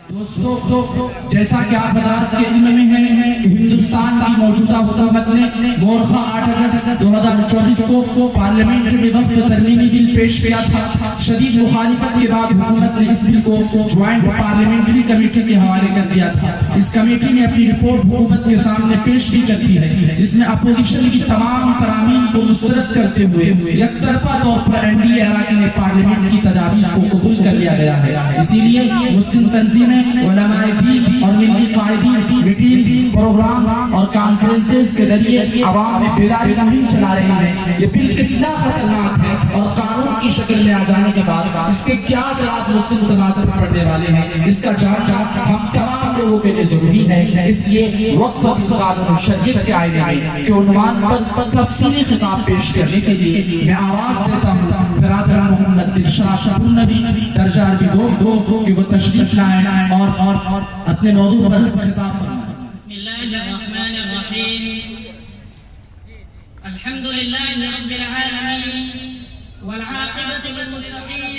دوستو جیسا کہ آپ حضرات کے علم میں ہے کہ ہندوستان کی موجودہ حکومت نے مورخہ 8 اگست 2024 کو پارلیمنٹ میں وقت ترمیمی بل پیش کیا تھا۔ شدید مخالفت کے بعد حکومت نے اس بل کو جوائنٹ پارلیمنٹری کمیٹی کے حوالے کر دیا تھا۔ اس کمیٹی نے اپنی رپورٹ حکومت کے سامنے پیش بھی کر دی ہے۔ اس میں اپوزیشن کی تمام ترامین کو مسترد کرتے ہوئے یک طرفہ طور پر این ڈی اے اراکین پارلیمنٹ کی تجاویز کو قبول کر لیا گیا ہے۔ اسی لیے مسلم تنظیمیں، علماء دین اور ملی قائدین میٹنگز، پروگرامز اور کانفرنسز کے ذریعے عوام میں بیداری مہم چلا رہے ہیں۔ یہ بل کتنا خطرناک ہے اور قانون کی شکل میں آ جانے کے بعد اس کے کیا اثرات مسلم سماج پر پڑنے والے ہیں، اس کا جاننا ہم تمام لوگوں کے لیے ضروری ہے۔ اس لیے وقف قانون شریعت کے آئینے میں کے عنوان پر تفصیلی خطاب پیش کرنے کے لیے میں آواز دیتا ہوں برادر محمد دلشاد پورنوی درجہ عربی 2 کہ وہ تشریف لائیں اور اپنے موضوع پر خطاب فرمائیں۔ بسم اللہ الرحمن الرحیم، الحمدللہ رب العالمین والعاقبۃ للمتقین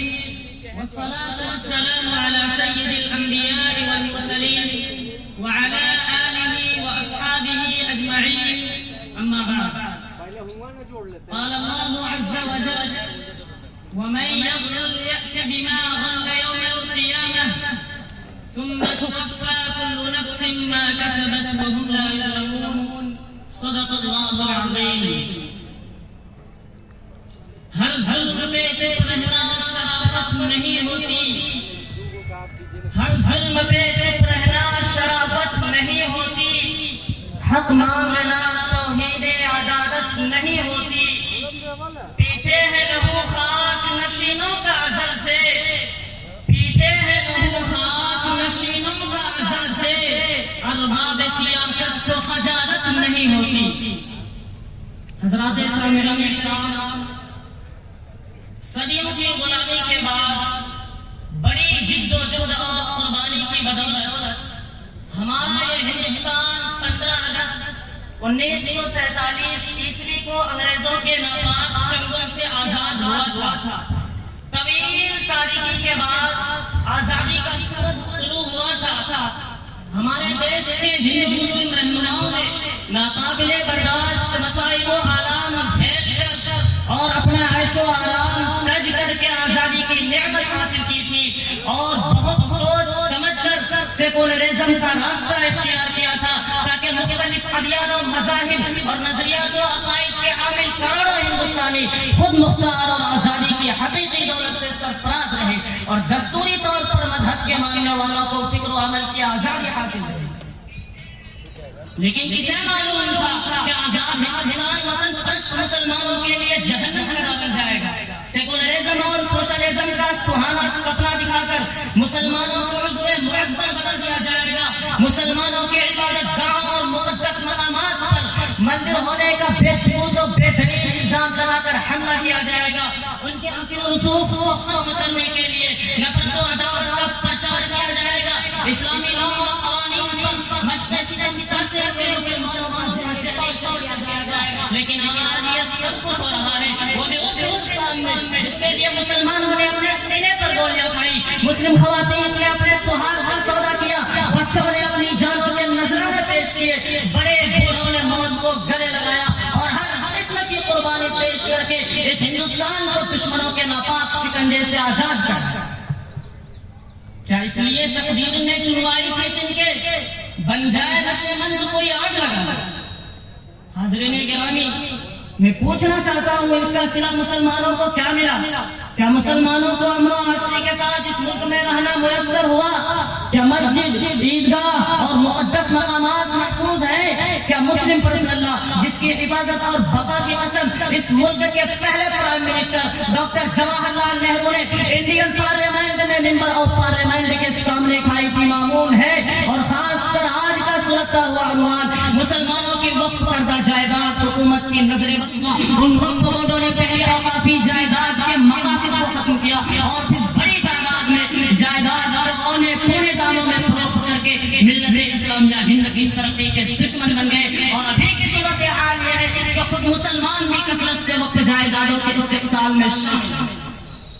والصلاة والسلام علی سید الانبیاء والمرسلین وعلی آلہ واصحابہ اجمعین، اما بعد۔ قال اللہ عز وجل: ومن يغلل يأت بما غل يوم القيامة ثم توفى كل نفس ما كسبت وهم لا يظلمون، صدق اللہ العظیم۔ ہر ظلم پہ چپ رہنا شرافت نہیں ہوتی، ہر ظلم پہ چپ رہنا شرافت نہیں ہوتی، حق مانگنا توحید عدالت نہیں ہوتی۔ پیتے ہیں لہو خاک نشینوں کا ازل سے، پیتے ہیں لہو خاک نشینوں کا ازل سے، ارباب سیاست کو خجالت نہیں ہوتی۔ حضرات سامعین اکرام، صدیوں کی غلامی کے بعد بڑی جد و جہد اور قربانی کی بدولت ہمارا یہ ہندوستان 15 اگست 1947 عیسوی کو انگریزوں کے ناپاک چنگل سے آزاد ہوا تھا۔ طویل تاریکی کے بعد آزادی کا سورج طلوع ہوا تھا۔ ہمارے دیش کے ہندو مسلم رہنماؤں نے ناقابل برداشت مصائب و آلام جھیل کر اور اپنا عیش و آرام تج کر کے آزادی کی نعمت حاصل کی تھی، اور بہت سوچ سمجھ کر سیکولرزم کا راستہ اختیار کیا تھا تاکہ مختلف ادیان و مذاہب اور نظریات و عقائد کے حامل کروڑوں ہندوستانی خود مختار اور آزادی کی حقیقی دولت سے سرفراز رہے اور دستوری طور پر مذہب کے ماننے والوں کو فکر و عمل کی آزادی حاصل رہے۔ لیکن کسے معلوم تھا کہ آزاد ہندوستان وطن پرست مسلمانوں کے لیے جہنم کا بن جائے گا۔ سیکولرزم اور سوشلزم کا سہانا سپنا دکھا کر مسلمانوں کو عضو معطل بدل دیا جائے گا۔ مسلمانوں کے عبادت گاہوں اور مقدس مقامات پر مندر ہونے کا بے ثبوت و بے دلیل الزام لگا کر حملہ کیا جائے گا۔ ان کے اصل و رسوخ کو ختم کرنے کے لیے نفرت و عداوت کا پرچار کیا جائے گا۔ اسلامی نام اور قوانین پر مشق ستم کرتے ہوئے مسلمانوں کا ذہن پہنچا دیا جائے گا۔ لیکن آج یہ سب کچھ ہو رہا ہے وہ بھی اس ہندوستان میں جس کے لیے مسلمانوں نے اپنے سینے پر گولیاں کھائی، مسلم خواتین نے اپنے سہاگ کا سودا کیا، بچوں نے اپنی جانوں کے نذرانے پیش کیے، بڑے بوڑھوں نے موت کو گلے لگایا اور ہر قسم کی قربانی پیش کر کے اس ہندوستان کو دشمنوں کے ناپاک شکنجے سے آزاد کیا۔ کیا اس لیے تقدیر نے چنوائی تھی کہ ان کے بن جائے نشے مند کوئی آگ لگا؟ حاضرین گرامی، میں پوچھنا چاہتا ہوں اس کا صلہ مسلمانوں کو کیا ملا؟ کیا مسلمانوں کو امن و آشتی کے ساتھ اس ملک میں رہنا میسر ہوا؟ کیا مسجد، عیدگاہ اور مقدس مقامات محفوظ ہیں؟ کیا مسلم پرسن اللہ جس کی حفاظت اور بقا کی قسم اس ملک کے پہلے prime minister doctor Jawahar Lal Nehru نے انڈین پارلیمنٹ میں ممبر آف پارلیمنٹ کے سامنے کھائی تھی مامون ہے؟ اور خاص کر آج کا سلگتا ہوا عنوان مسلمانوں کی وقف کردہ جائیداد حکومت کی نظر وقف۔ ان وقف بورڈوں نے پہلی اوقافی جائیداد کے مقاصد کو ختم کیا اور پھر بڑی تعداد میں جائیداد کو اونے پونے داموں میں فروخت کر کے ملت اسلامیہ ہند کی ترقی کے دشمن بن گئے۔ اور ابھی کی صورتحال یہ ہے کہ خود مسلمان بھی کثرت سے وقف جائیدادوں کے استحصال میں شامل ہیں۔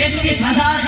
31,000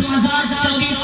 2024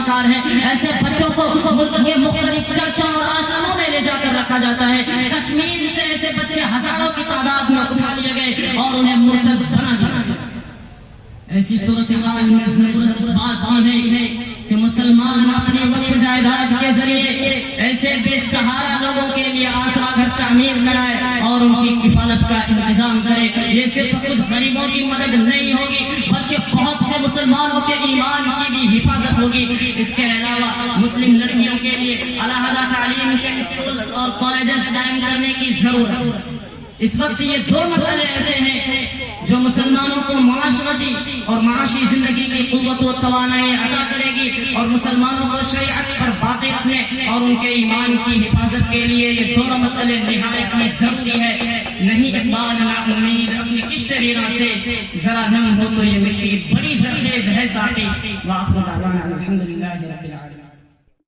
شکار ہیں. ایسے بچوں کو ملک کے مختلف چرچوں اور آشرموں میں لے جا کر رکھا جاتا ہے. کشمیر سے ایسے بچے ہزاروں کی تعداد میں اٹھا لیے گئے اور انہیں مرتد بنا دیا گیا. ایسی صورتحال میں ضرورت اس بات کی ہے کہ مسلمان اپنی وقف جائیداد کے ذریعے ایسے بے سہارا لوگوں کے لیے آسرا گھر تعمیر کرائے اور ان کی کفالت کا انتظام کرے. یہ صرف کچھ غریبوں کی مدد نہیں ہوگی بلکہ بہت سے مسلمانوں کے ایمان کی بھی حفاظت ہوگی. اس کے علاوہ مسلم لڑکیوں کے لیے علیحدہ تعلیم کے اسکولز اور کالجز قائم کرنے کی ضرورت ہے. اس وقت یہ دو مسئلے ایسے ہیں جو مسلمانوں کو معاشرتی اور معاشی زندگی کی قوت و توانائی عطا کرے گی اور مسلمانوں کو شریعت پر باقی رکھنے اور ان کے ایمان کی حفاظت کے لیے یہ دونوں مسئلے نہایت ہی ضروری ہے. نہیں اقبال نا امید اپنی کشت ویراں سے ذرا نم ہو تو یہ مٹی بڑی زرخیز ہے ساتھی. وآخر دعوانا الحمدللہ رب العالمین.